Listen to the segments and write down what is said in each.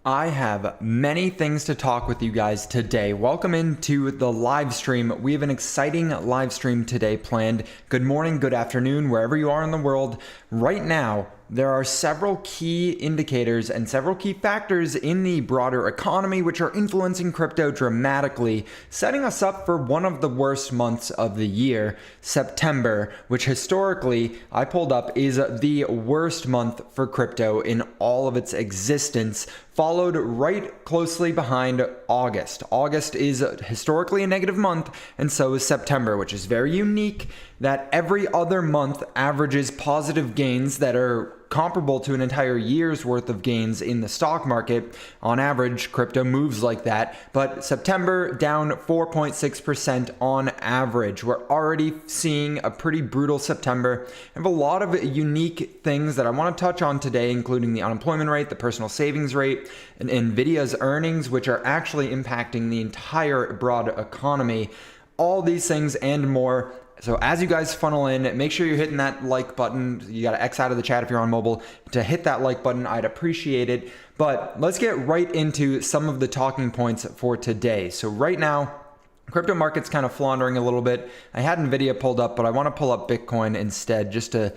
I have many things to talk with you guys today. Welcome into the live stream. We have an exciting live stream today planned. Good morning, good afternoon, wherever you are in the world. Right now, there are several key indicators and several key factors in the broader economy which are influencing crypto dramatically, setting us up for one of the worst months of the year, September, which historically I pulled up is the worst month for crypto in all of its existence, followed right closely behind August. August is historically a negative month, and so is September, which is very unique that every other month averages positive gains that are comparable to an entire year's worth of gains in the stock market. On average, crypto moves like that, but September down 4.6% on average. We're already seeing a pretty brutal September. I have a lot of unique things that I want to touch on today, including the unemployment rate, the personal savings rate, and Nvidia's earnings, which are actually impacting the entire broad economy. All these things and more. So as you guys funnel in, make sure you're hitting that like button. You got to X out of the chat if you're on mobile to hit that like button. I'd appreciate it. But let's get right into some of the talking points for today. So right now, crypto market's kind of floundering a little bit. I had Nvidia pulled up, but I want to pull up Bitcoin instead just to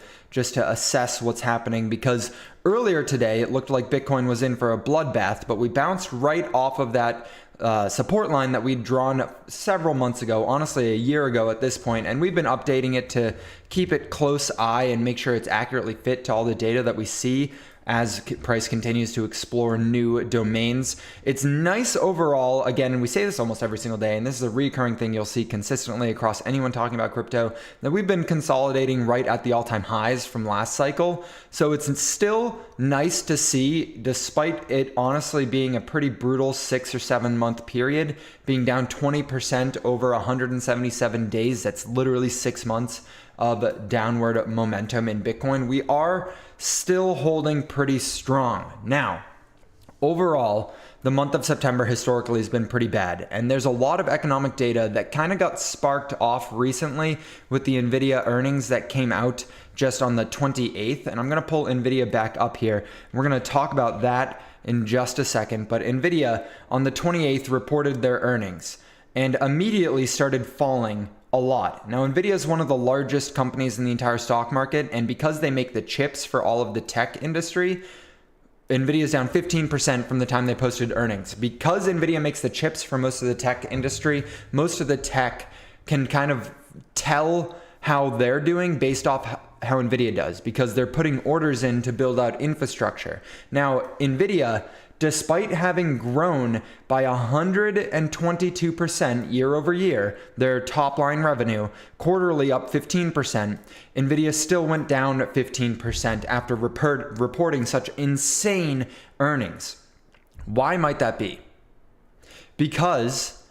assess what's happening, because earlier today it looked like Bitcoin was in for a bloodbath, but we bounced right off of that support line that we'd drawn several months ago, honestly a year ago at this point, and we've been updating it to keep it close eye and make sure it's accurately fit to all the data that we see as price continues to explore new domains. It's nice overall, again, and we say this almost every single day, and this is a recurring thing you'll see consistently across anyone talking about crypto, that we've been consolidating right at the all-time highs from last cycle. So it's still nice to see, despite it honestly being a pretty brutal 6 or 7 month period, being down 20% over 177 days. That's literally 6 months of downward momentum in Bitcoin. We are still holding pretty strong. Now, overall, the month of September historically has been pretty bad, and there's a lot of economic data that kind of got sparked off recently with the Nvidia earnings that came out just on the 28th, and I'm going to pull Nvidia back up here. We're going to talk about that in just a second, but Nvidia on the 28th reported their earnings and immediately started falling a lot. Now, Nvidia is one of the largest companies in the entire stock market, and because they make the chips for all of the tech industry, Nvidia is down 15% from the time they posted earnings. Because Nvidia makes the chips for most of the tech industry, most of the tech can kind of tell how they're doing based off how Nvidia does, because they're putting orders in to build out infrastructure. Now, Nvidia, despite having grown by 122% year over year, their top line revenue, quarterly up 15%, Nvidia still went down 15% after reporting such insane earnings. Why might that be? Because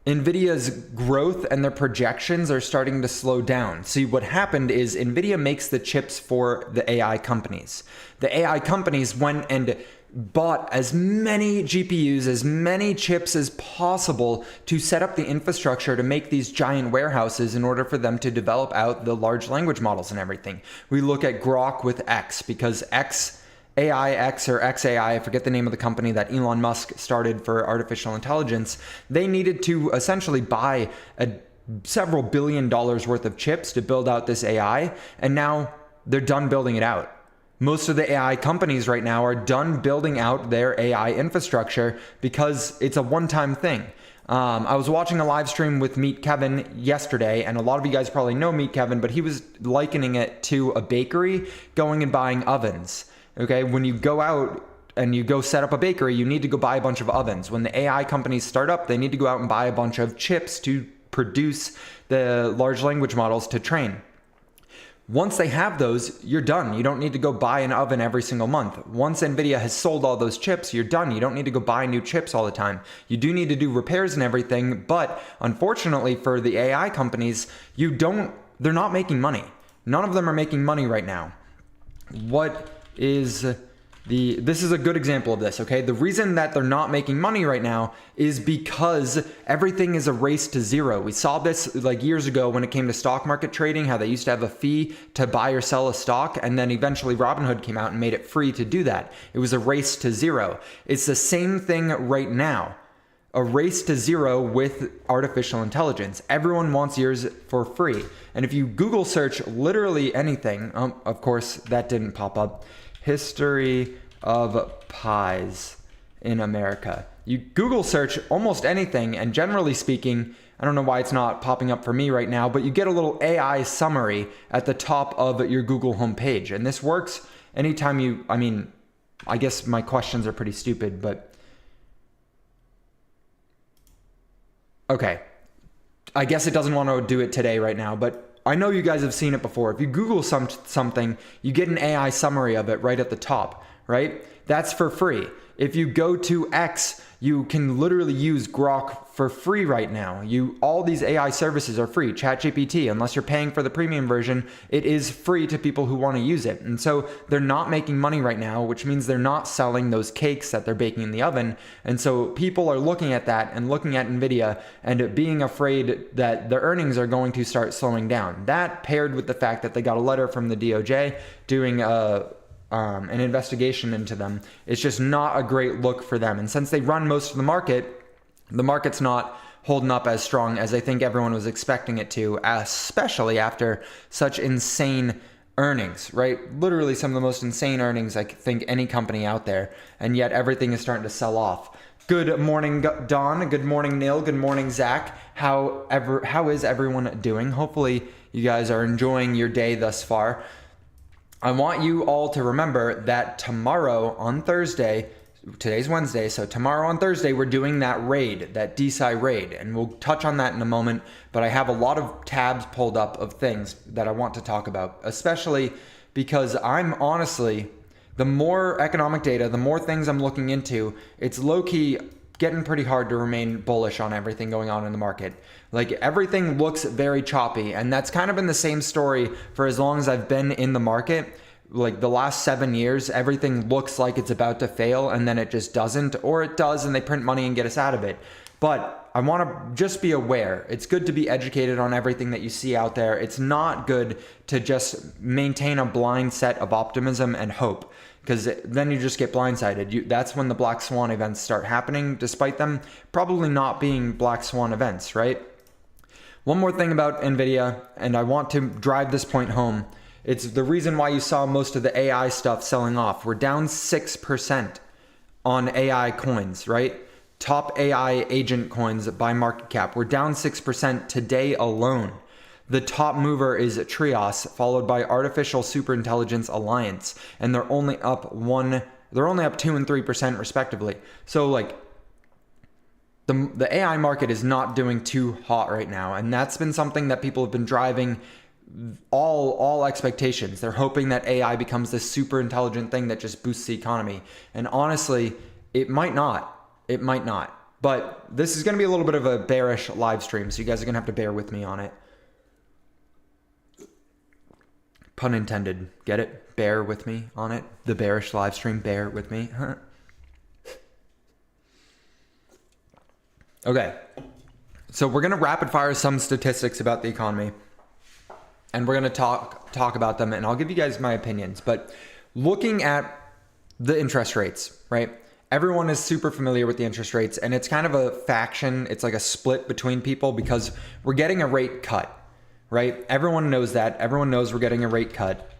Nvidia's growth and their projections are starting to slow down. See, what happened is Nvidia makes the chips for the AI companies. The AI companies went and bought as many GPUs, as many chips as possible to set up the infrastructure to make these giant warehouses in order for them to develop out the large language models and everything. We look at Grok with X, because XAI or XAI, I forget the name of the company that Elon Musk started for artificial intelligence. They needed to essentially buy several $1 billion worth of chips to build out this AI, and now they're done building it out. Most of the AI companies right now are done building out their AI infrastructure because it's a one-time thing. I was watching a live stream with Meet Kevin yesterday, and a lot of you guys probably know Meet Kevin, but he was likening it to a bakery going and buying ovens. Okay, when you go out and you go set up a bakery, you need to go buy a bunch of ovens. When the AI companies start up, they need to go out and buy a bunch of chips to produce the large language models to train. Once they have those, you're done. You don't need to go buy an oven every single month. Once Nvidia has sold all those chips, you're done. You don't need to go buy new chips all the time. You do need to do repairs and everything, but unfortunately for the AI companies, they're not making money. None of them are making money right now. What is This is a good example of this, okay? The reason that they're not making money right now is because everything is a race to zero. We saw this like years ago when it came to stock market trading, how they used to have a fee to buy or sell a stock, and then eventually Robinhood came out and made it free to do that. It was a race to zero. It's the same thing right now. A race to zero with artificial intelligence. Everyone wants yours for free. And if you Google search literally anything, of course, that didn't pop up. History of pies in America. You Google search almost anything, and generally speaking, I don't know why it's not popping up for me right now, but you get a little AI summary at the top of your Google homepage. And this works anytime I guess my questions are pretty stupid, but okay. I guess it doesn't want to do it today right now, but I know you guys have seen it before. If you Google something, you get an AI summary of it right at the top, right? That's for free. If you go to X, you can literally use Grok for free right now. All these AI services are free. ChatGPT, unless you're paying for the premium version, it is free to people who want to use it. And so they're not making money right now, which means they're not selling those cakes that they're baking in the oven. And so people are looking at that and looking at Nvidia and being afraid that their earnings are going to start slowing down. That paired with the fact that they got a letter from the DOJ doing an investigation into them. It's just not a great look for them. And since they run most of the market's not holding up as strong as I think everyone was expecting it to, especially after such insane earnings, right? Literally some of the most insane earnings I think any company out there, and yet everything is starting to sell off. Good morning, Don. Good morning, Neil. Good morning, Zach. How is everyone doing? Hopefully you guys are enjoying your day thus far. I want you all to remember that tomorrow on Thursday, today's Wednesday, so tomorrow on Thursday, we're doing that raid, that DeSci raid, and we'll touch on that in a moment, but I have a lot of tabs pulled up of things that I want to talk about, especially because I'm honestly, the more economic data, the more things I'm looking into, it's low-key getting pretty hard to remain bullish on everything going on in the market. Like everything looks very choppy, and that's kind of been the same story for as long as I've been in the market. Like the last 7 years, everything looks like it's about to fail and then it just doesn't, or it does and they print money and get us out of it. But I want to just be aware. It's good to be educated on everything that you see out there. It's not good to just maintain a blind set of optimism and hope, because then you just get blindsided. That's when the black swan events start happening, despite them probably not being black swan events, right? One more thing about Nvidia, and I want to drive this point home. It's the reason why you saw most of the AI stuff selling off. We're down 6% on AI coins, right? Top AI agent coins by market cap. We're down 6% today alone. The top mover is Trios, followed by Artificial Superintelligence Alliance, and they're only up 2 and 3% respectively. So like the AI market is not doing too hot right now, and that's been something that people have been driving all expectations. They're hoping that AI becomes this super intelligent thing that just boosts the economy. And honestly, it might not. It might not. But this is going to be a little bit of a bearish live stream, so you guys are going to have to bear with me on it. Pun intended. Get it? Bear with me on it. The bearish live stream. Bear with me. Okay. So we're going to rapid fire some statistics about the economy. And we're going to talk about them, and I'll give you guys my opinions. But looking at the interest rates, right? Everyone is super familiar with the interest rates, and it's kind of a faction. It's like a split between people because we're getting a rate cut, right? Everyone knows that. Everyone knows we're getting a rate cut.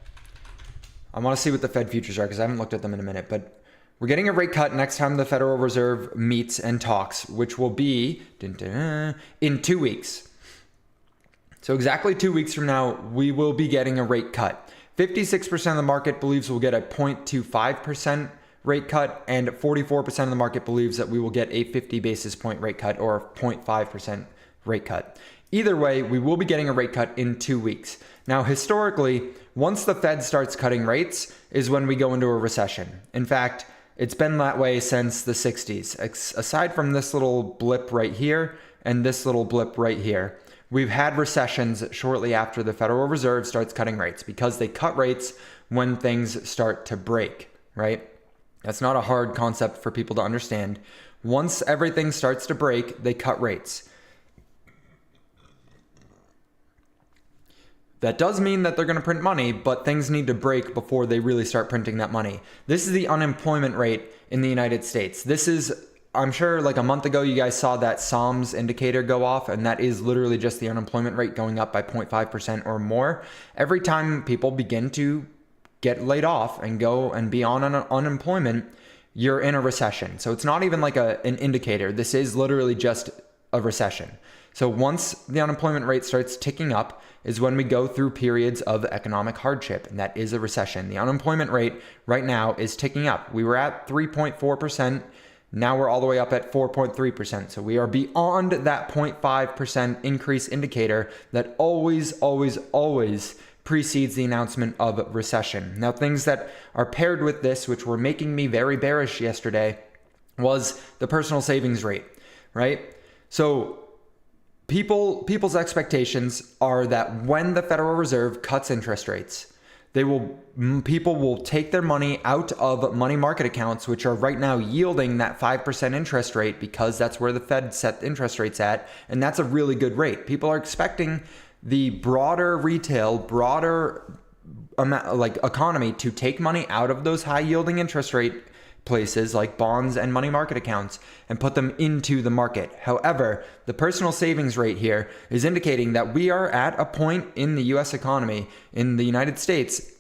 I want to see what the Fed futures are because I haven't looked at them in a minute, but we're getting a rate cut next time the Federal Reserve meets and talks, which will be in 2 weeks. So exactly 2 weeks from now, we will be getting a rate cut. 56% of the market believes we'll get a 0.25% rate cut, and 44% of the market believes that we will get a 50 basis point rate cut or a 0.5% rate cut. Either way, we will be getting a rate cut in 2 weeks. Now, historically, once the Fed starts cutting rates is when we go into a recession. In fact, it's been that way since the 60s. Aside from this little blip right here and this little blip right here, we've had recessions shortly after the Federal Reserve starts cutting rates because they cut rates when things start to break, right? That's not a hard concept for people to understand. Once everything starts to break, they cut rates. That does mean that they're going to print money, but things need to break before they really start printing that money. This is the unemployment rate in the United States. This is, I'm sure like a month ago, you guys saw that SOMS indicator go off, and that is literally just the unemployment rate going up by 0.5% or more. Every time people begin to get laid off and go and be on unemployment, you're in a recession. So it's not even like an indicator. This is literally just a recession. So once the unemployment rate starts ticking up is when we go through periods of economic hardship, and that is a recession. The unemployment rate right now is ticking up. We were at 3.4%. Now we're all the way up at 4.3%. So we are beyond that 0.5% increase indicator that always precedes the announcement of recession. Now, things that are paired with this, which were making me very bearish yesterday, was the personal savings rate, right? So people's expectations are that when the Federal Reserve cuts interest rates, people will take their money out of money market accounts, which are right now yielding that 5% interest rate because that's where the Fed set interest rates at, and that's a really good rate. People are expecting the broader retail, economy to take money out of those high yielding interest rate places like bonds and money market accounts and put them into the market. However, the personal savings rate here is indicating that we are at a point in the US economy in the United States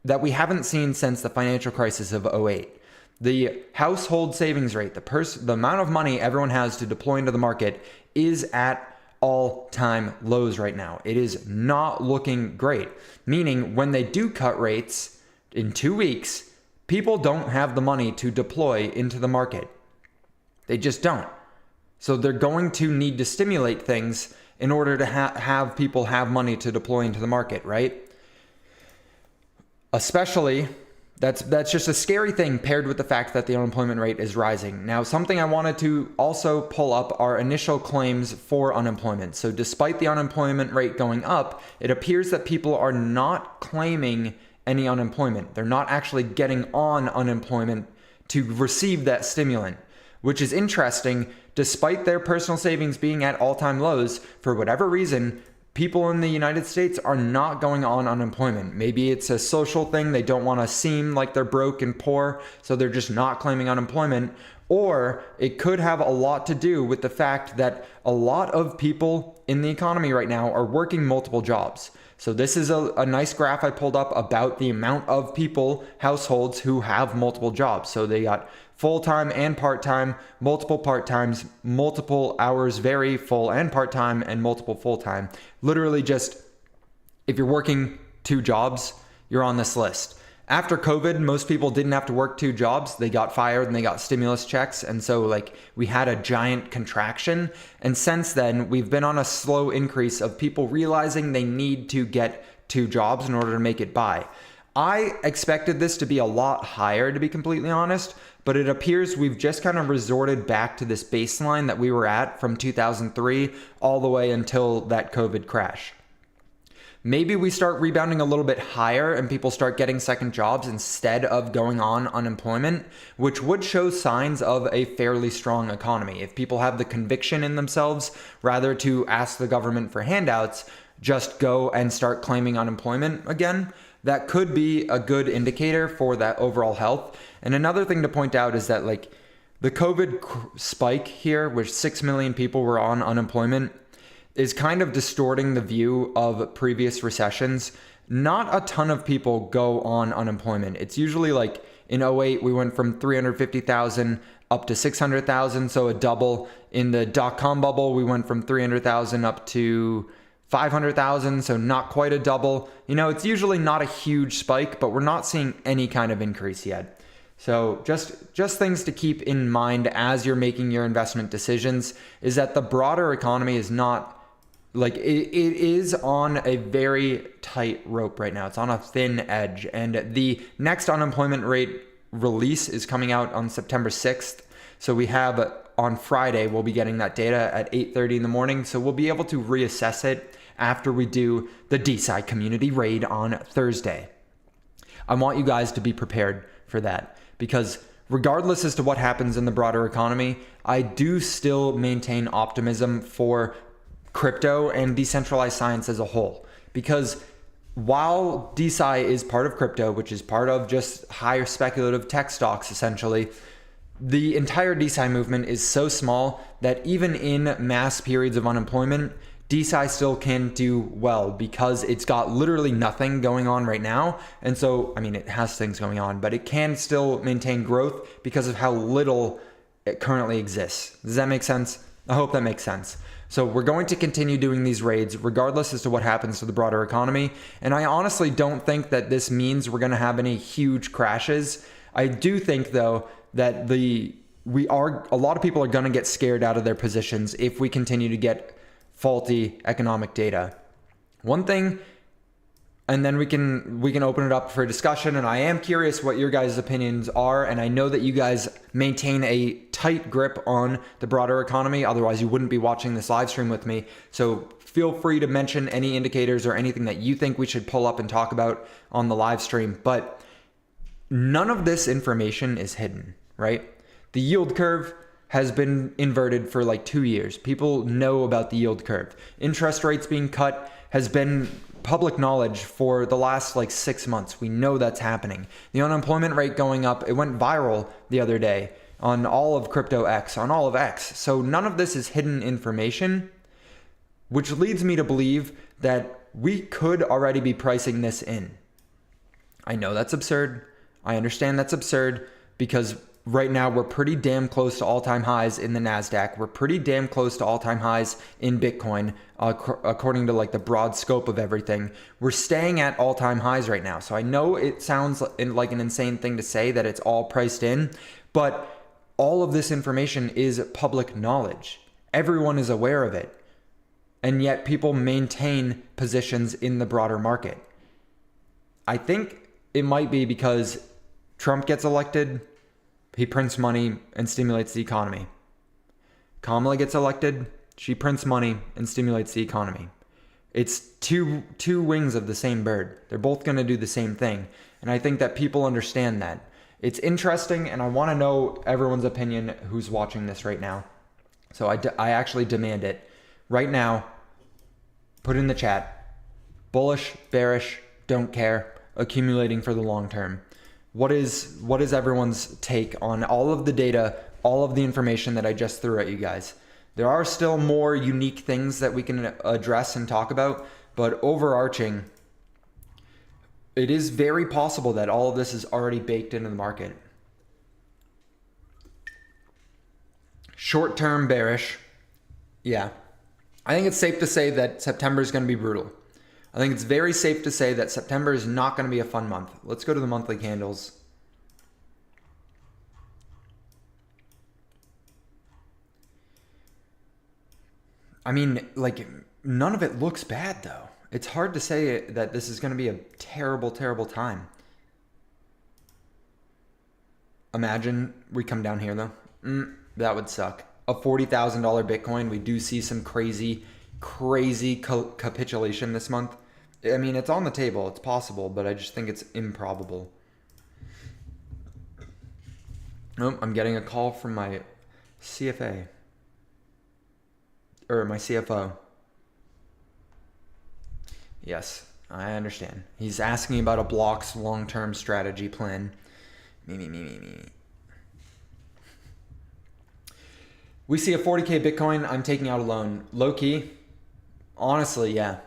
that we haven't seen since the financial crisis of '08. The household savings rate, the amount of money everyone has to deploy into the market, is at all-time lows right now. It is not looking great, meaning when they do cut rates in 2 weeks, people don't have the money to deploy into the market. They just don't. So they're going to need to stimulate things in order to have people have money to deploy into the market, right? Especially, that's just a scary thing paired with the fact that the unemployment rate is rising. Now, something I wanted to also pull up are initial claims for unemployment. So despite the unemployment rate going up, it appears that people are not claiming any unemployment. They're not actually getting on unemployment to receive that stimulant, which is interesting. Despite their personal savings being at all-time lows, for whatever reason, people in the United States are not going on unemployment. Maybe it's a social thing. They don't want to seem like they're broke and poor, so they're just not claiming unemployment. Or it could have a lot to do with the fact that a lot of people in the economy right now are working multiple jobs. So this is a nice graph I pulled up about the amount of people, households who have multiple jobs. So they got full-time and part-time, multiple part-times, multiple hours, very full and part-time, and multiple full-time. Literally just, if you're working 2 jobs, you're on this list. After COVID, most people didn't have to work 2 jobs. They got fired and they got stimulus checks. And so we had a giant contraction. And since then, we've been on a slow increase of people realizing they need to get 2 jobs in order to make it by. I expected this to be a lot higher, to be completely honest, but it appears we've just kind of resorted back to this baseline that we were at from 2003 all the way until that COVID crash. Maybe we start rebounding a little bit higher and people start getting second jobs instead of going on unemployment, which would show signs of a fairly strong economy. If people have the conviction in themselves, rather to ask the government for handouts, just go and start claiming unemployment again, that could be a good indicator for that overall health. And another thing to point out is that the COVID spike here, which 6 million people were on unemployment, is kind of distorting the view of previous recessions. Not a ton of people go on unemployment. It's usually in '08, we went from 350,000 up to 600,000, so a double. In the dot-com bubble, we went from 300,000 up to 500,000, so not quite a double. It's usually not a huge spike, but we're not seeing any kind of increase yet. So just things to keep in mind as you're making your investment decisions is that the broader economy is not it is on a very tight rope right now. It's on a thin edge. And the next unemployment rate release is coming out on September 6th. So we have on Friday, we'll be getting that data at 8:30 in the morning. So we'll be able to reassess it after we do the DeSci community raid on Thursday. I want you guys to be prepared for that because regardless as to what happens in the broader economy, I do still maintain optimism for crypto and decentralized science as a whole. Because while DeSci is part of crypto, which is part of just higher speculative tech stocks essentially, the entire DeSci movement is so small that even in mass periods of unemployment, DeSci still can do well because it's got literally nothing going on right now. And so, I mean, it has things going on, but it can still maintain growth because of how little it currently exists. Does that make sense? I hope that makes sense. So we're going to continue doing these raids regardless as to what happens to the broader economy. And I honestly don't think that this means we're going to have any huge crashes. I do think though that a lot of people are going to get scared out of their positions if we continue to get faulty economic data. One thing, and then we can open it up for discussion, and I am curious what your guys' opinions are, and I know that you guys maintain a tight grip on the broader economy, otherwise you wouldn't be watching this live stream with me. So feel free to mention any indicators or anything that you think we should pull up and talk about on the live stream, but none of this information is hidden, right? The yield curve has been inverted for like 2 years. People know about the yield curve. Interest rates being cut has been public knowledge for the last like 6 months. We know that's happening. The unemployment rate going up, it went viral the other day on all of crypto X, on all of X. So none of this is hidden information, which leads me to believe that we could already be pricing this in. I know that's absurd. I understand that's absurd because right now we're pretty damn close to all-time highs in the NASDAQ. We're pretty damn close to all-time highs in Bitcoin, according to like the broad scope of everything. We're staying at all-time highs right now. So I know it sounds like an insane thing to say that it's all priced in, but all of this information is public knowledge. Everyone is aware of it. And yet people maintain positions in the broader market. I think it might be because Trump gets elected, he prints money and stimulates the economy. Kamala gets elected, she prints money and stimulates the economy. It's two wings of the same bird. They're both going to do the same thing. And I think that people understand that. It's interesting, and I want to know everyone's opinion who's watching this right now. So I actually demand it. Right now, put in the chat, bullish, bearish, don't care, accumulating for the long term. What is everyone's take on all of the data, all of the information that I just threw at you guys? There are still more unique things that we can address and talk about, but overarching, it is very possible that all of this is already baked into the market. Short-term bearish, yeah. I think it's safe to say that September is going to be brutal. I think it's very safe to say that September is not going to be a fun month. Let's go to the monthly candles. I mean, like, none of it looks bad, though. It's hard to say that this is going to be a terrible, terrible time. Imagine we come down here, though. That would suck. A $40,000 Bitcoin. We do see some crazy capitulation this month. I mean, it's on the table. It's possible, but I just think it's improbable. Oh, I'm getting a call from my CFA. Or my CFO. Yes, I understand. He's asking about a BLOX long-term strategy plan. Me. We see a 40K Bitcoin. I'm taking out a loan. Low key. Honestly, yeah.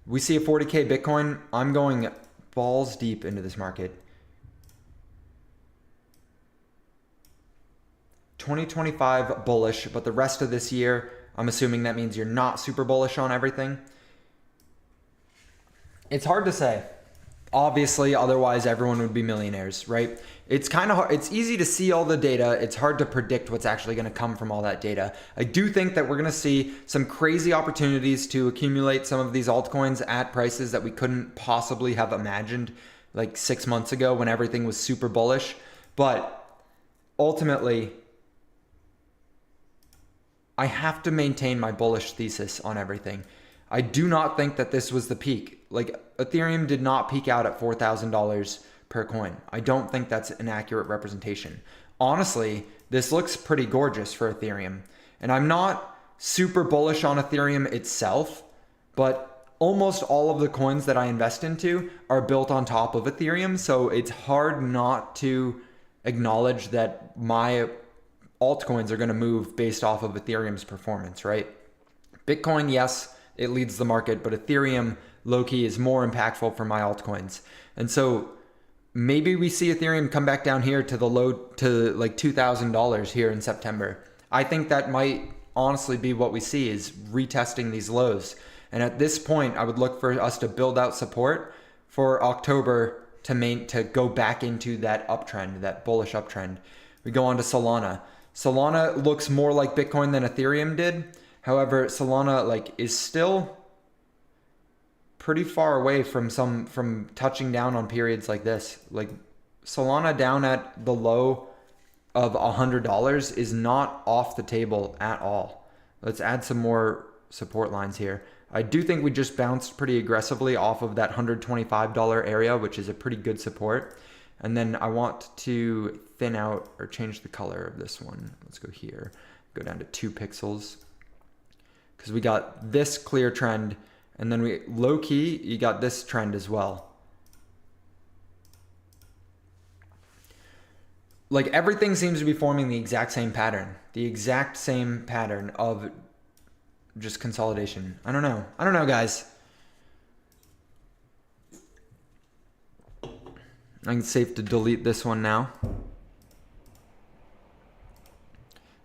We see a 40K Bitcoin. I'm going balls deep into this market. 2025 bullish, but the rest of this year, I'm assuming that means you're not super bullish on everything. It's hard to say. Obviously, otherwise everyone would be millionaires, right? It's kind of hard. It's easy to see all the data. It's hard to predict what's actually going to come from all that data. I do think that we're going to see some crazy opportunities to accumulate some of these altcoins at prices that we couldn't possibly have imagined like 6 months ago when everything was super bullish. But ultimately, I have to maintain my bullish thesis on everything. I do not think that this was the peak. Like, Ethereum did not peak out at $4,000 per coin. I don't think that's an accurate representation. honestly, this looks pretty gorgeous for Ethereum. And I'm not super bullish on Ethereum itself, but almost all of the coins that I invest into are built on top of Ethereum. So it's hard not to acknowledge that my altcoins are going to move based off of Ethereum's performance, right? Bitcoin, yes, it leads the market, but Ethereum low-key is more impactful for my altcoins. And so maybe we see Ethereum come back down here to the low, to like $2,000 here in September. I think that might honestly be what we see, is retesting these lows. And at this point, I would look for us to build out support for October to go back into that uptrend, that bullish uptrend. We go on to Solana. Solana looks more like Bitcoin than Ethereum did. However, Solana is still pretty far away from touching down on periods like this. Like Solana down at the low of $100 is not off the table at all. Let's add some more support lines here. I do think we just bounced pretty aggressively off of that $125 area, which is a pretty good support. And then I want to thin out or change the color of this one. Let's go here, go down to 2 pixels. Because we got this clear trend, and then we low key, you got this trend as well. Like everything seems to be forming the exact same pattern of just consolidation. I don't know, guys. I think it's safe to delete this one now.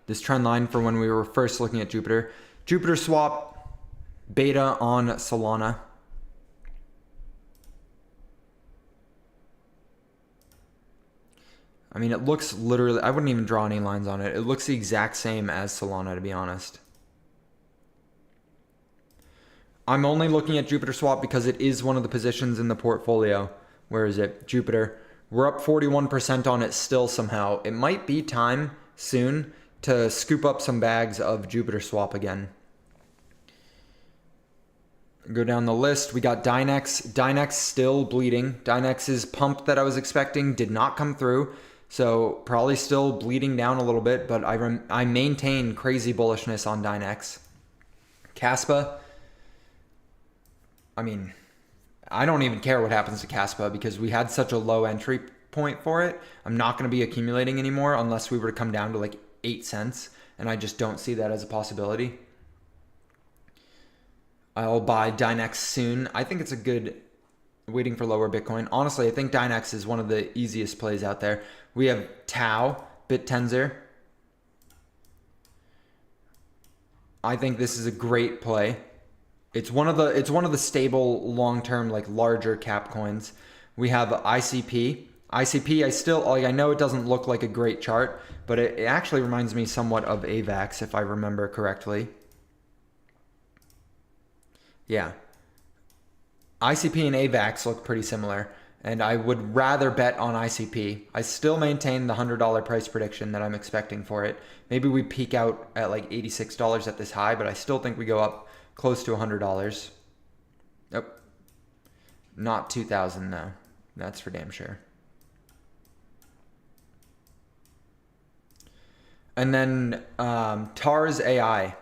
This trend line for when we were first looking at Jupiter. Jupiter swap, beta on Solana. I mean, it looks literally, I wouldn't even draw any lines on it. It looks the exact same as Solana, to be honest. I'm only looking at Jupiter swap because it is one of the positions in the portfolio. Where is it? Jupiter. We're up 41% on it still somehow. It might be time soon to scoop up some bags of Jupiter swap again. Go down the list. We got Dynex. Dynex still bleeding. Dynex's pump that I was expecting did not come through. So probably still bleeding down a little bit, but I maintain crazy bullishness on Dynex. Caspa. I mean, I don't even care what happens to Caspa because we had such a low entry point for it. I'm not going to be accumulating anymore unless we were to come down to like 8 cents, and I just don't see that as a possibility. I'll buy Dynex soon. I think it's a good waiting for lower Bitcoin. Honestly, I think Dynex is one of the easiest plays out there. We have Tau, BitTensor. I think this is a great play. It's one of the stable long-term larger cap coins. We have ICP. ICP, I know it doesn't look like a great chart, but it actually reminds me somewhat of AVAX if I remember correctly. Yeah. ICP and AVAX look pretty similar, and I would rather bet on ICP. I still maintain the $100 price prediction that I'm expecting for it. Maybe we peak out at like $86 at this high, but I still think we go up close to $100. Nope. Not 2,000 though. That's for damn sure. And then TARS AI.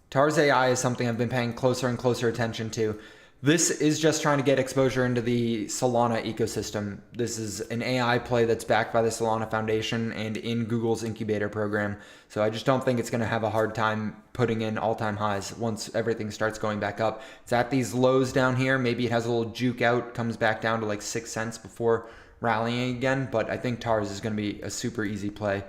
TARS AI is something I've been paying closer and closer attention to. This is just trying to get exposure into the Solana ecosystem. This is an AI play that's backed by the Solana Foundation and in Google's incubator program. So I just don't think it's going to have a hard time putting in all-time highs once everything starts going back up. It's at these lows down here. Maybe it has a little juke out, comes back down to like 6 cents before rallying again. But I think TARS is going to be a super easy play.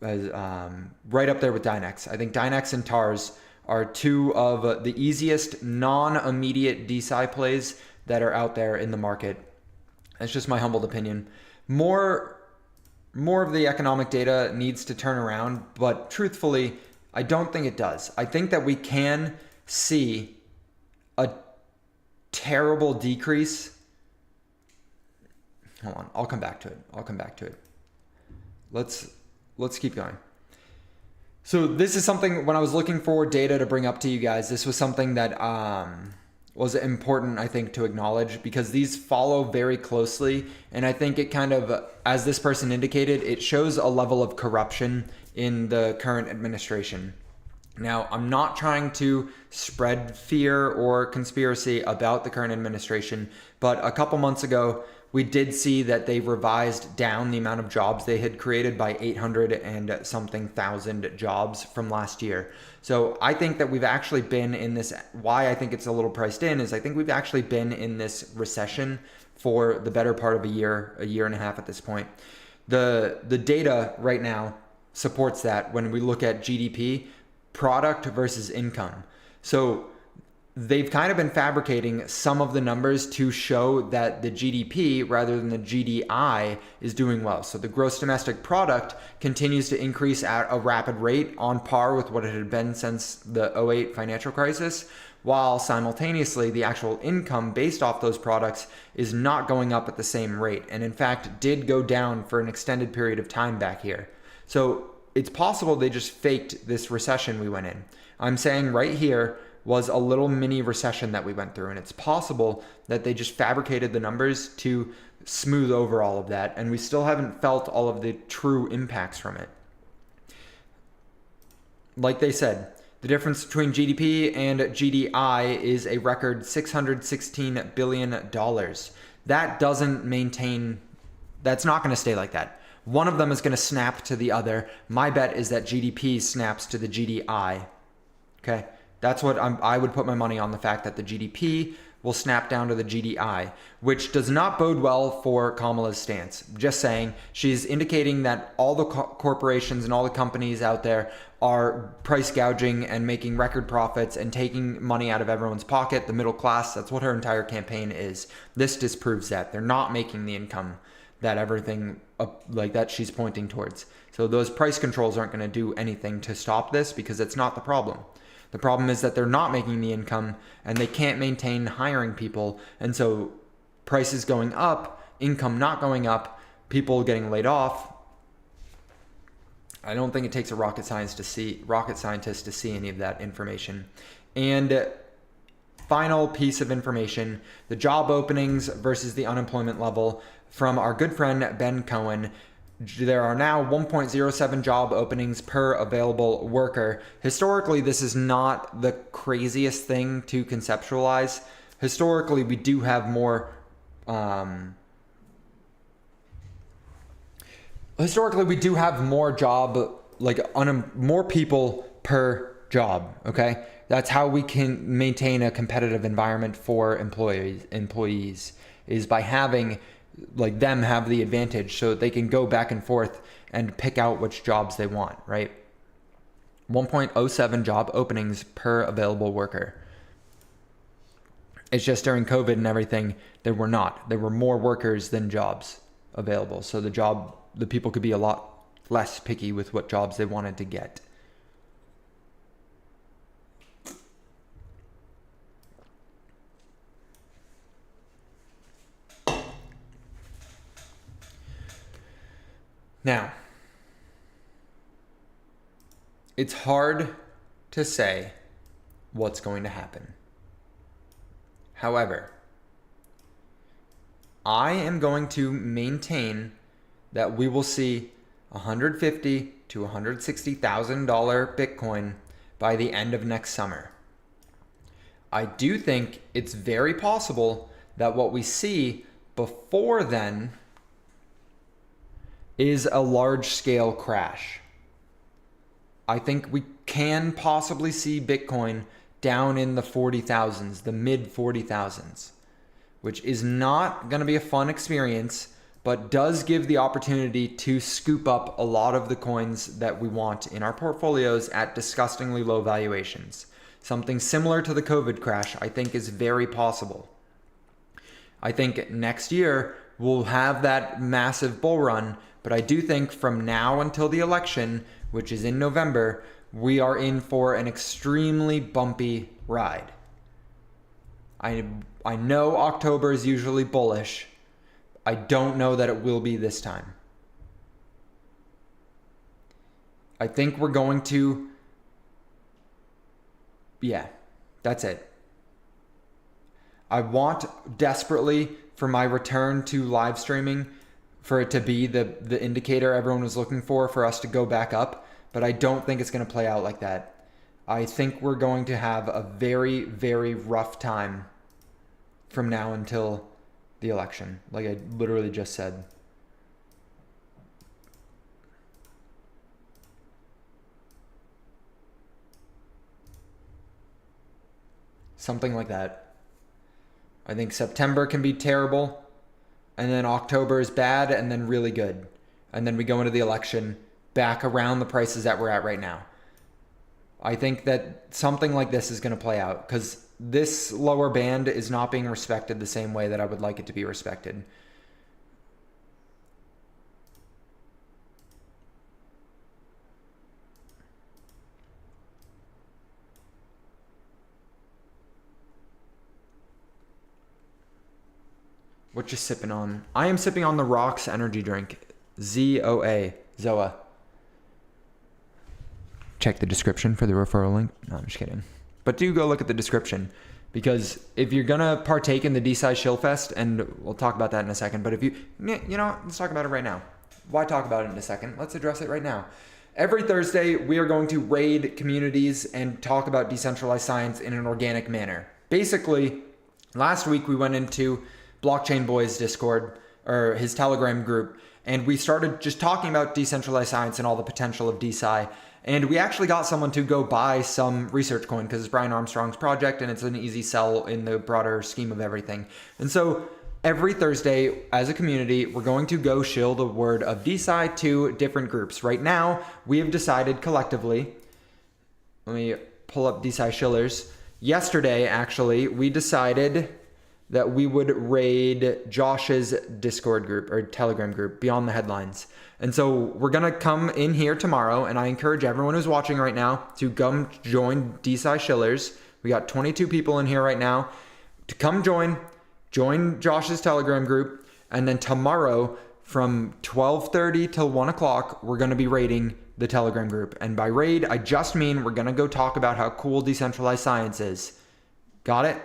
Right up there with Dynex. I think Dynex and TARS are two of the easiest non-immediate DeSci plays that are out there in the market. That's just my humbled opinion. More of the economic data needs to turn around, but truthfully, I don't think it does. I think that we can see a terrible decrease. Hold on, I'll come back to it. Let's keep going. So this is something, when I was looking for data to bring up to you guys, this was something that was important, I think, to acknowledge, because these follow very closely. And I think it kind of, as this person indicated, it shows a level of corruption in the current administration. Now, I'm not trying to spread fear or conspiracy about the current administration, but a couple months ago, we did see that they revised down the amount of jobs they had created by 800 and something thousand jobs from last year. So I think that we've actually been in this, why I think it's a little priced in, is I think we've actually been in this recession for the better part of a year and a half at this point. The data right now supports that when we look at GDP, product versus income. So they've kind of been fabricating some of the numbers to show that the GDP rather than the GDI is doing well. So the gross domestic product continues to increase at a rapid rate on par with what it had been since the '08 financial crisis, while simultaneously the actual income based off those products is not going up at the same rate, and in fact did go down for an extended period of time back here. So it's possible they just faked this recession we went in. I'm saying right here was a little mini recession that we went through, and it's possible that they just fabricated the numbers to smooth over all of that, and we still haven't felt all of the true impacts from it. Like they said, the difference between GDP and GDI is a record $616 billion. That doesn't maintain, that's not going to stay like that. One of them is going to snap to the other. My bet is that GDP snaps to the GDI. Okay? That's what I would put my money on, the fact that the GDP will snap down to the GDI, which does not bode well for Kamala's stance. Just saying, she's indicating that all the corporations and all the companies out there are price gouging and making record profits and taking money out of everyone's pocket, the middle class. That's what her entire campaign is. This disproves that. They're not making the income that everything like that she's pointing towards. So those price controls aren't going to do anything to stop this, because it's not the problem. The problem is that they're not making the income and they can't maintain hiring people. And so prices going up, income not going up, people getting laid off. I don't think it takes a rocket scientist to see any of that information. And final piece of information, the job openings versus the unemployment level from our good friend Ben Cohen. There are now 1.07 job openings per available worker. Historically, this is not the craziest thing to conceptualize. Historically, we do have more more people per job, okay? That's how we can maintain a competitive environment for employees is by having them have the advantage so that they can go back and forth and pick out which jobs they want, right? 1.07 job openings per available worker. It's just during COVID and everything, there were not. There were more workers than jobs available. So the people could be a lot less picky with what jobs they wanted to get. Now, it's hard to say what's going to happen. However, I am going to maintain that we will see $150,000 to $160,000 Bitcoin by the end of next summer. I do think it's very possible that what we see before then is a large-scale crash. I think we can possibly see Bitcoin down in the 40,000s, the mid 40,000s, which is not going to be a fun experience, but does give the opportunity to scoop up a lot of the coins that we want in our portfolios at disgustingly low valuations. Something similar to the COVID crash, I think, is very possible. I think next year we'll have that massive bull run, but I do think from now until the election, which is in November, we are in for an extremely bumpy ride. I know October is usually bullish. I don't know that it will be this time. I think we're going to, yeah, that's it. I want desperately for my return to live streaming for it to be the indicator everyone was looking for us to go back up, but I don't think it's going to play out like that. I think we're going to have a very, very rough time from now until the election, like I literally just said. Something like that. I think September can be terrible, and then October is bad, and then really good. And then we go into the election back around the prices that we're at right now. I think that something like this is going to play out because this lower band is not being respected the same way that I would like it to be respected. What you sipping on? I am sipping on the Rocks energy drink. ZOA. ZOA. Check the description for the referral link. No, I'm just kidding. But do go look at the description, because if you're going to partake in the D-Size Shill Fest, and we'll talk about that in a second, but if you know, let's talk about it right now. Why talk about it in a second? Let's address it right now. Every Thursday, we are going to raid communities and talk about decentralized science in an organic manner. Basically, last week we went into Blockchain Boy's Discord, or his Telegram group, and we started just talking about decentralized science and all the potential of DeSci. And we actually got someone to go buy some research coin because it's Brian Armstrong's project and it's an easy sell in the broader scheme of everything. And so every Thursday, as a community, we're going to go shill the word of DeSci to different groups. Right now, we have decided collectively, let me pull up DeSci Shillers. Yesterday, actually, we decided that we would raid Josh's Discord group or Telegram group, Beyond the Headlines. And so we're going to come in here tomorrow, and I encourage everyone who's watching right now to come join DeSci Shillers. We got 22 people in here right now. To come join Josh's Telegram group, and then tomorrow from 12:30 till 1 o'clock, we're going to be raiding the Telegram group. And by raid, I just mean we're going to go talk about how cool decentralized science is. Got it?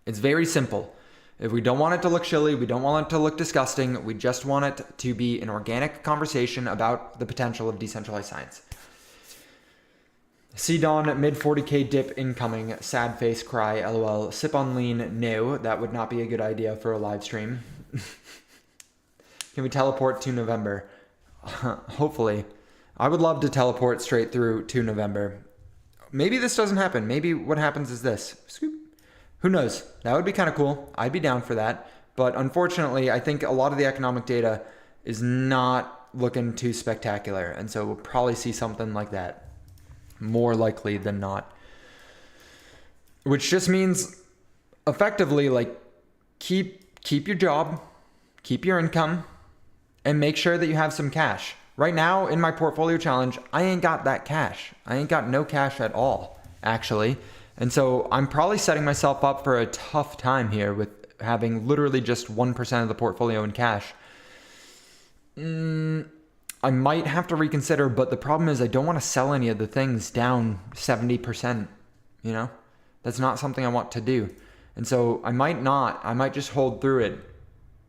It's very simple. If we don't want it to look shilly, we don't want it to look disgusting, we just want it to be an organic conversation about the potential of decentralized science. C-Dawn, mid 40k dip incoming, sad face cry, lol. Sip on lean, no, that would not be a good idea for a live stream. Can we teleport to November? Hopefully. I would love to teleport straight through to November. Maybe this doesn't happen. Maybe what happens is this. Scoop. Who knows? That would be kind of cool. I'd be down for that. But unfortunately, I think a lot of the economic data is not looking too spectacular. And so we'll probably see something like that. More likely than not. Which just means effectively, like, keep your job, keep your income, and make sure that you have some cash. Right now in my portfolio challenge, I ain't got that cash. I ain't got no cash at all, actually. And so I'm probably setting myself up for a tough time here with having literally just 1% of the portfolio in cash. I might have to reconsider, but the problem is I don't want to sell any of the things down 70%, you know? That's not something I want to do. And so I might just hold through it.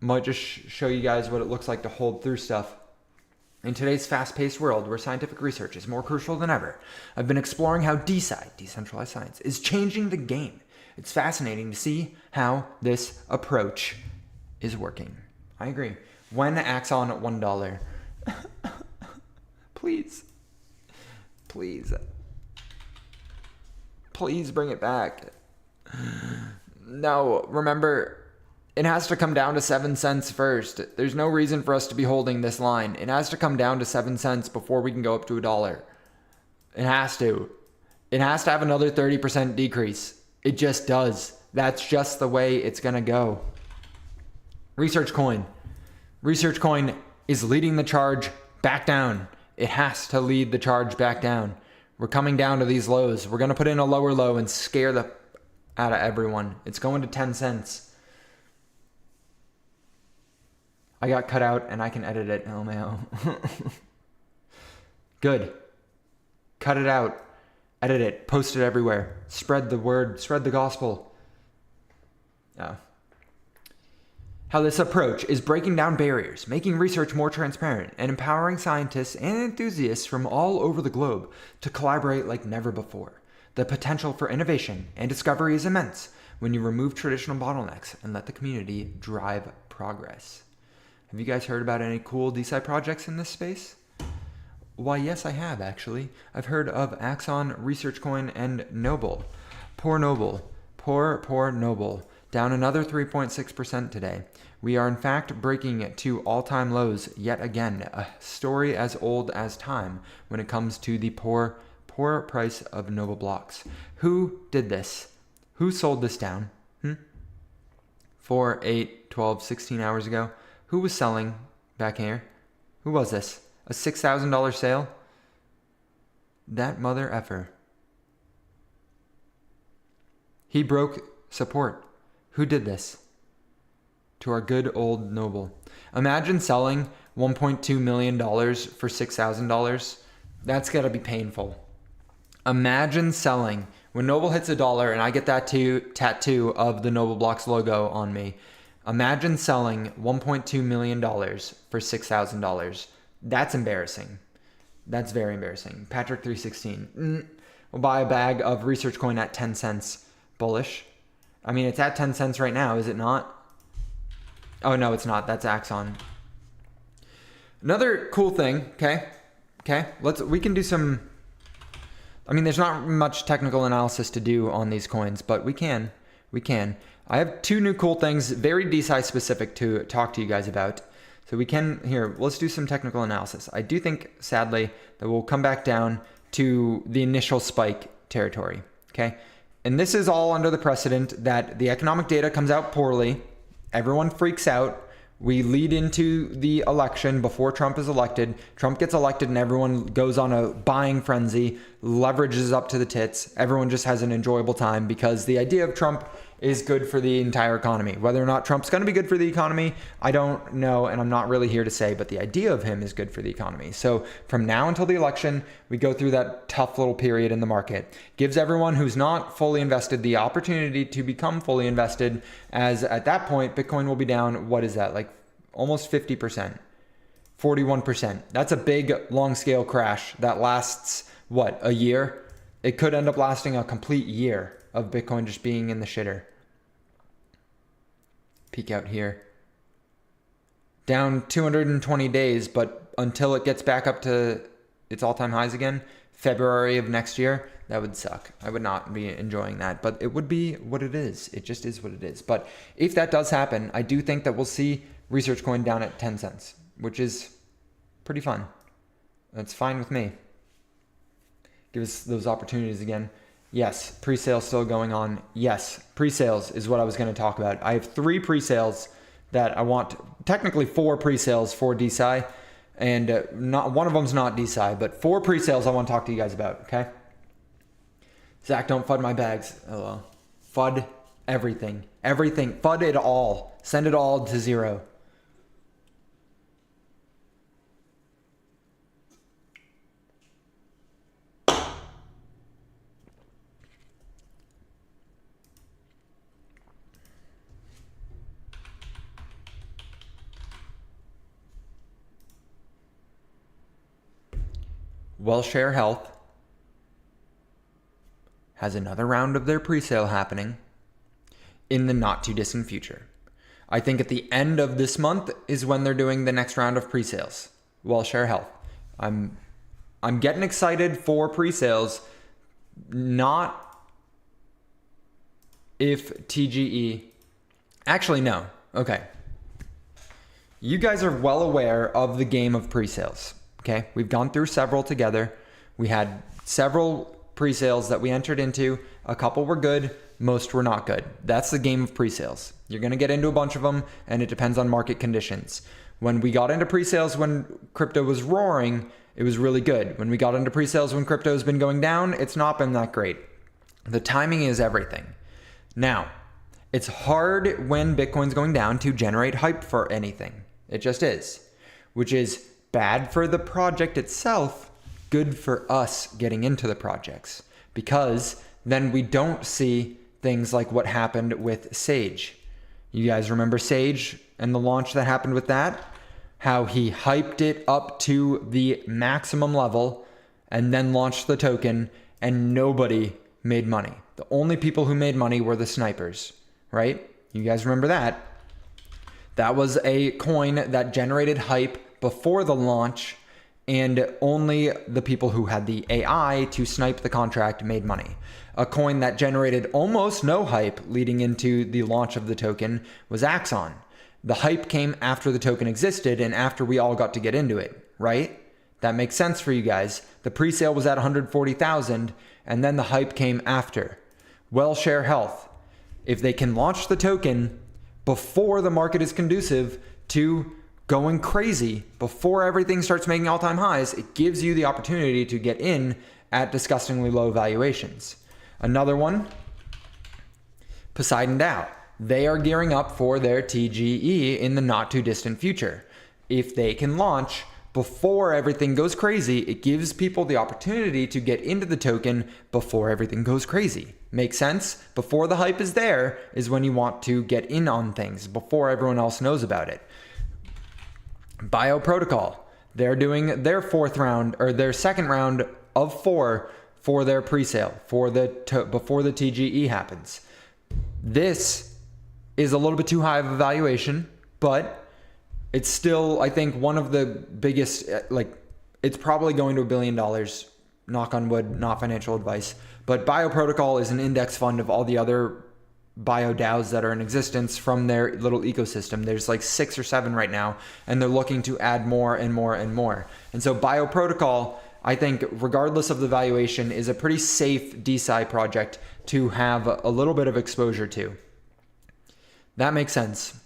Might just show you guys what it looks like to hold through stuff. In today's fast-paced world where scientific research is more crucial than ever, I've been exploring how DeSci, decentralized science, is changing the game. It's fascinating to see how this approach is working. I agree. When Axon at $1? Please. Please. Please bring it back. No, remember, it has to come down to 7 cents first. There's no reason for us to be holding this line. It has to come down to 7 cents before we can go up to $1. It has to. It has to have another 30% decrease. It just does. That's just the way it's going to go. Research coin. Research coin is leading the charge back down. It has to lead the charge back down. We're coming down to these lows. We're going to put in a lower low and scare the out of everyone. It's going to 10 cents. I got cut out and I can edit it. Oh no. Good. Cut it out. Edit it. Post it everywhere. Spread the word. Spread the gospel. How this approach is breaking down barriers, making research more transparent, and empowering scientists and enthusiasts from all over the globe to collaborate like never before. The potential for innovation and discovery is immense when you remove traditional bottlenecks and let the community drive progress. Have you guys heard about any cool DeSci projects in this space? Why, yes, I have, actually. I've heard of Axon, ResearchCoin, and Noble. Poor Noble. Poor Noble. Down another 3.6% today. We are in fact breaking to all-time lows yet again, a story as old as time when it comes to the poor price of Noble blocks. Who did this? Who sold this down? 4, 8, 12, 16 hours ago? Who was selling back here? Who was this? A $6,000 sale? That mother effer. He broke support. Who did this? To our good old Noble. Imagine selling $1.2 million for $6,000. That's got to be painful. Imagine selling, when Noble hits $1 and I get that tattoo of the Noble Blocks logo on me, imagine selling $1.2 million for $6,000. That's embarrassing. That's very embarrassing. Patrick316. We'll buy a bag of ResearchCoin at 10 cents. Bullish. I mean, it's at 10 cents right now, is it not? Oh, no, it's not. That's Axon. Another cool thing, okay? We can do some... I mean, there's not much technical analysis to do on these coins, but we can. I have two new cool things, very DeSci specific to talk to you guys about. So we can, here, let's do some technical analysis. I do think, sadly, that we'll come back down to the initial spike territory, okay? And this is all under the precedent that the economic data comes out poorly, everyone freaks out, we lead into the election before Trump is elected, Trump gets elected and everyone goes on a buying frenzy, leverages up to the tits, everyone just has an enjoyable time because the idea of Trump is good for the entire economy. Whether or not Trump's going to be good for the economy, I don't know, and I'm not really here to say, but the idea of him is good for the economy. So from now until the election, we go through that tough little period in the market. Gives everyone who's not fully invested the opportunity to become fully invested, as at that point, Bitcoin will be down, what is that, like almost 50%, 41%. That's a big long scale crash that lasts, what, a year? It could end up lasting a complete year of Bitcoin just being in the shitter. Peek out here. Down 220 days, but until it gets back up to its all-time highs again, February of next year, that would suck. I would not be enjoying that, but it would be what it is. It just is what it is. But if that does happen, I do think that we'll see ResearchCoin down at 10 cents, which is pretty fun. That's fine with me. Give us those opportunities again. Yes, pre-sales still going on. Yes, pre-sales is what I was going to talk about. I have 3 pre-sales that I want, technically 4 pre-sales for DeSci, and not one of them's not DeSci, but 4 pre-sales I want to talk to you guys about, okay? Zach, don't FUD my bags. LOL. FUD everything. Everything. FUD it all. Send it all to 0. WellShare Health has another round of their pre-sale happening in the not too distant future. I think at the end of this month is when they're doing the next round of pre-sales. WellShare Health. I'm getting excited for pre-sales, not if TGE. Actually, no. Okay. You guys are well aware of the game of pre-sales. Okay, we've gone through several together. We had several pre-sales that we entered into. A couple were good, most were not good. That's the game of pre-sales. You're going to get into a bunch of them, and it depends on market conditions. When we got into pre-sales when crypto was roaring, it was really good. When we got into pre-sales when crypto has been going down, it's not been that great. The timing is everything. Now, it's hard when Bitcoin's going down to generate hype for anything. It just is, which is bad for the project itself, good for us getting into the projects, because then we don't see things like what happened with Sage. You guys remember Sage and the launch that happened with that? How he hyped it up to the maximum level and then launched the token, and nobody made money. The only people who made money were the snipers, right? You guys remember that? That was a coin that generated hype before the launch, and only the people who had the AI to snipe the contract made money. A coin that generated almost no hype leading into the launch of the token was Axon. The hype came after the token existed and after we all got to get into it, right? That makes sense for you guys. The pre-sale was at 140,000 and then the hype came after. WellShare Health. If they can launch the token before the market is conducive to going crazy, before everything starts making all-time highs, it gives you the opportunity to get in at disgustingly low valuations. Another one, Poseidon DAO. They are gearing up for their TGE in the not too distant future. If they can launch before everything goes crazy, it gives people the opportunity to get into the token before everything goes crazy. Make sense? Before the hype is there is when you want to get in on things, before everyone else knows about it. Bioprotocol. They're doing their fourth round or their second round of 4 for their presale before the TGE happens. This is a little bit too high of a valuation, but it's still, I think, one of the biggest, it's probably going to $1 billion, knock on wood, not financial advice. But Bioprotocol is an index fund of all the other bio DAOs that are in existence from their little ecosystem. There's like 6 or 7 right now, and they're looking to add more and more and more. And so Bioprotocol, I think, regardless of the valuation, is a pretty safe DeSci project to have a little bit of exposure to. That makes sense.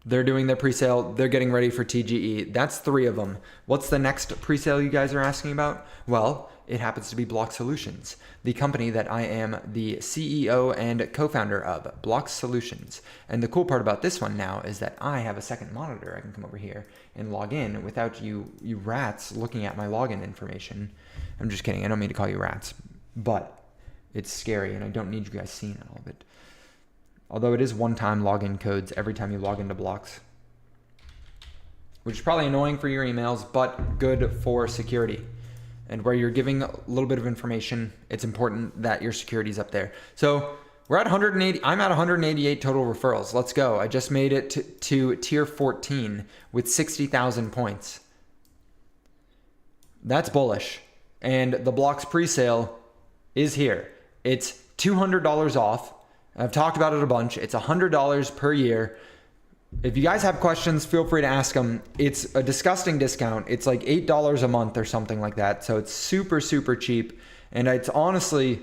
They're doing their presale. They're getting ready for TGE. That's 3 of them. What's the next presale you guys are asking about? Well, it happens to be BLOX Solutions, the company that I am the CEO and co-founder of, BLOX Solutions. And the cool part about this one now is that I have a second monitor. I can come over here and log in without you rats looking at my login information. I'm just kidding. I don't mean to call you rats, but it's scary and I don't need you guys seeing all of it. Although it is one-time login codes every time you log into BLOX, which is probably annoying for your emails, but good for security. And where you're giving a little bit of information, it's important that your security is up there. So we're at 180. I'm at 188 total referrals. Let's go. I just made it to tier 14 with 60,000 points. That's bullish. And the BLOX presale is here. It's $200 off. I've talked about it a bunch. It's $100 per year. If you guys have questions, feel free to ask them. It's a disgusting discount. It's like $8 a month or something like that. So it's super, super cheap. And it's honestly,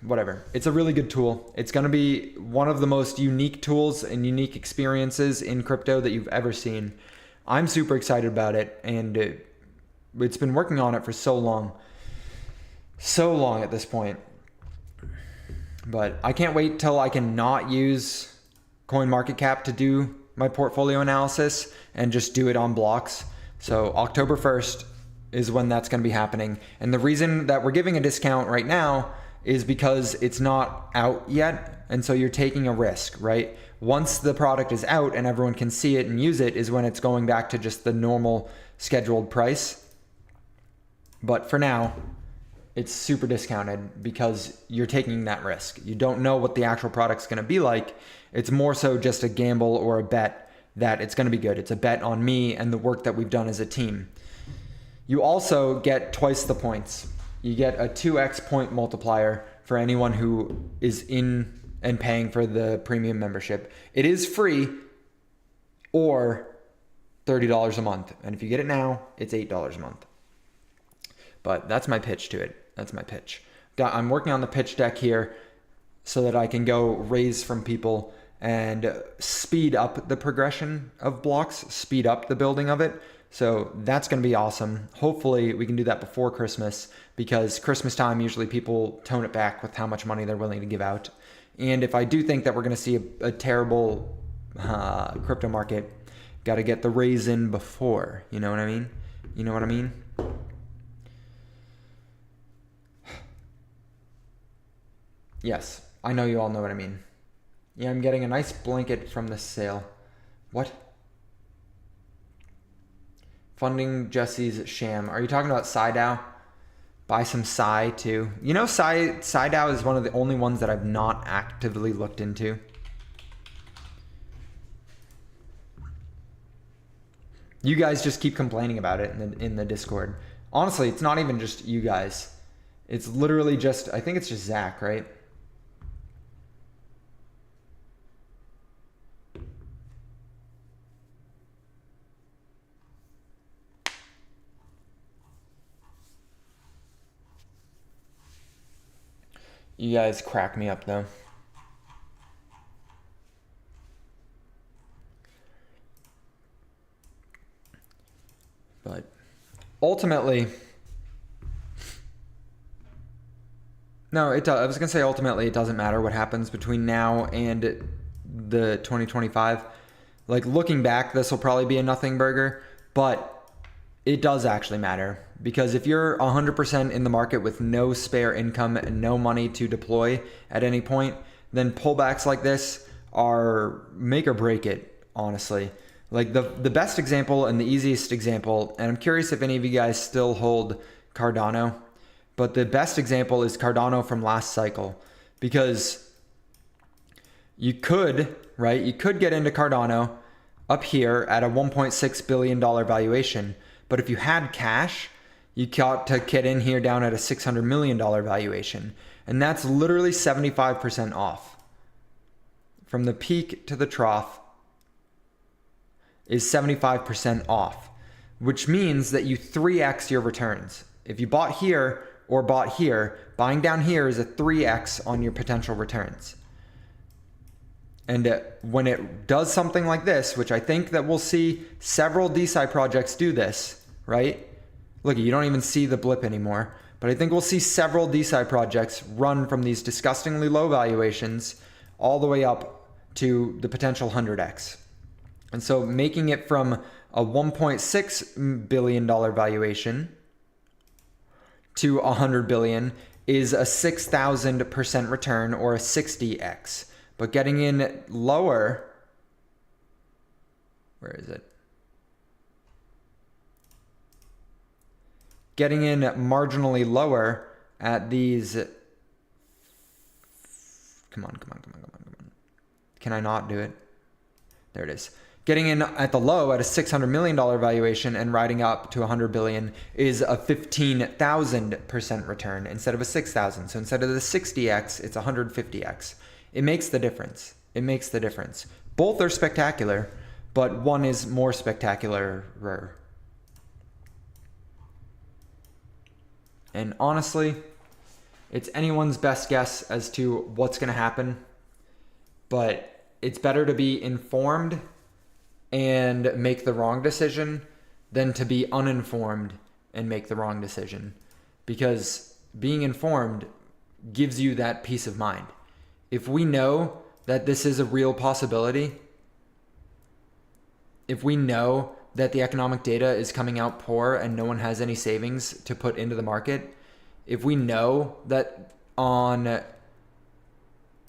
whatever. It's a really good tool. It's going to be one of the most unique tools and unique experiences in crypto that you've ever seen. I'm super excited about it. And it's been working on it for so long at this point. But I can't wait till I can not use CoinMarketCap to do my portfolio analysis and just do it on BLOX. So October 1st is when that's going to be happening. And the reason that we're giving a discount right now is because it's not out yet. And so you're taking a risk, right? Once the product is out and everyone can see it and use it is when it's going back to just the normal scheduled price. But for now, it's super discounted because you're taking that risk. You don't know what the actual product's going to be like. It's more so just a gamble or a bet that it's going to be good. It's a bet on me and the work that we've done as a team. You also get twice the points. You get a 2x point multiplier for anyone who is in and paying for the premium membership. It is free or $30 a month. And if you get it now, it's $8 a month. But that's my pitch to it. That's my pitch. I'm working on the pitch deck here so that I can go raise from people and speed up the progression of BLOX, speed up the building of it. So that's going to be awesome. Hopefully we can do that before Christmas because Christmas time, usually people tone it back with how much money they're willing to give out. And if I do think that we're going to see a terrible crypto market, got to get the raise in before. You know what I mean? You know what I mean? Yes, I know you all know what I mean. Yeah, I'm getting a nice blanket from this sale. What? Funding Jesse's sham. Are you talking about SciDow? Buy some Sci too. You know, SciDow is one of the only ones that I've not actively looked into. You guys just keep complaining about it in the Discord. Honestly, it's not even just you guys. It's literally just, I think it's just Zach, right? You guys crack me up though. But ultimately, no, I was going to say ultimately it doesn't matter what happens between now and the 2025. Like looking back, this will probably be a nothing burger, but it does actually matter because if you're 100% in the market with no spare income and no money to deploy at any point, then pullbacks like this are make or break it, honestly. Like the best example and the easiest example, and I'm curious if any of you guys still hold Cardano, but the best example is Cardano from last cycle because you could, right? You could get into Cardano up here at a $1.6 billion valuation. But if you had cash, you got to get in here down at a $600 million valuation. And that's literally 75% off. From the peak to the trough is 75% off, which means that you 3x your returns. If you bought here or bought here, buying down here is a 3x on your potential returns. And when it does something like this, which I think that we'll see several DeSci projects do this, right? Look, you don't even see the blip anymore. But I think we'll see several DeSci projects run from these disgustingly low valuations all the way up to the potential 100x. And so making it from a $1.6 billion valuation to 100 billion is a 6,000% return or a 60x. But getting in lower, where is it? Getting in marginally lower at these, come on. Can I not do it? There it is. Getting in at the low at a $600 million valuation and riding up to 100 billion is a 15,000% return instead of a 6,000. So instead of the 60x, it's 150x. It makes the difference. It makes the difference. Both are spectacular, but one is more spectacular. And honestly, it's anyone's best guess as to what's going to happen. But it's better to be informed and make the wrong decision than to be uninformed and make the wrong decision. Because being informed gives you that peace of mind. If we know that this is a real possibility, if we know that the economic data is coming out poor and no one has any savings to put into the market, if we know that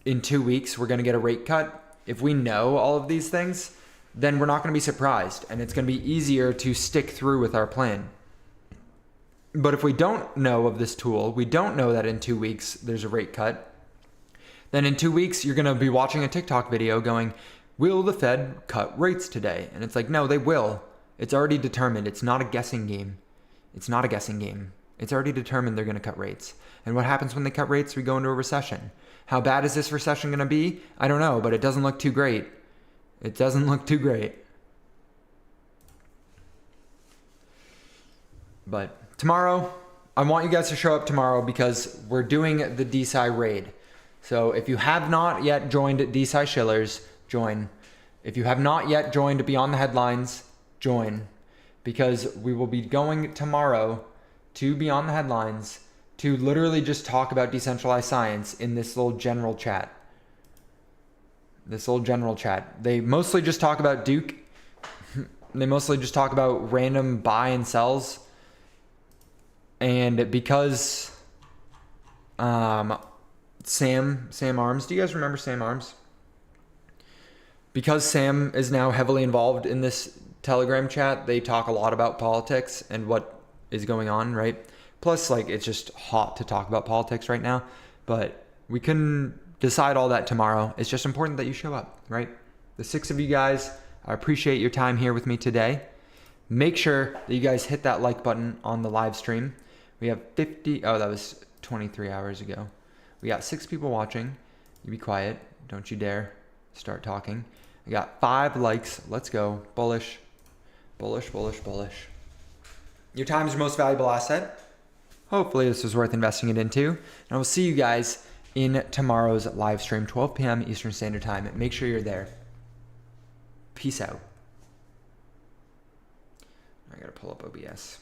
in 2 weeks we're going to get a rate cut, if we know all of these things, then we're not going to be surprised and it's going to be easier to stick through with our plan. But if we don't know of this tool, we don't know that in 2 weeks there's a rate cut, then in 2 weeks, you're going to be watching a TikTok video going, will the Fed cut rates today? And it's like, no, they will. It's already determined. It's not a guessing game. It's not a guessing game. It's already determined they're going to cut rates. And what happens when they cut rates? We go into a recession. How bad is this recession going to be? I don't know, but it doesn't look too great. It doesn't look too great. But tomorrow, I want you guys to show up tomorrow because we're doing the DeSci raid. So if you have not yet joined DeSci Shillers, join. If you have not yet joined Beyond the Headlines, join. Because we will be going tomorrow to Beyond the Headlines to literally just talk about decentralized science in this little general chat. They mostly just talk about Duke. They mostly just talk about random buy and sells. And because Sam Arms, do you guys remember Sam Arms? because Sam is now heavily involved in this Telegram chat, they talk a lot about politics and what is going on, right? Plus, like, it's just hot to talk about politics right now, but we can decide all that tomorrow. It's just important that you show up, right? The 6 of you guys, I appreciate your time here with me today. Make sure that you guys hit that like button on the live stream. We have that was 23 hours ago. We got 6 people watching. You be quiet. Don't you dare start talking. We got 5 likes. Let's go. Bullish, bullish, bullish, bullish. Your time is your most valuable asset. Hopefully this was worth investing it into. And I will see you guys in tomorrow's live stream, 12 p.m. Eastern Standard Time. Make sure you're there. Peace out. I gotta pull up OBS.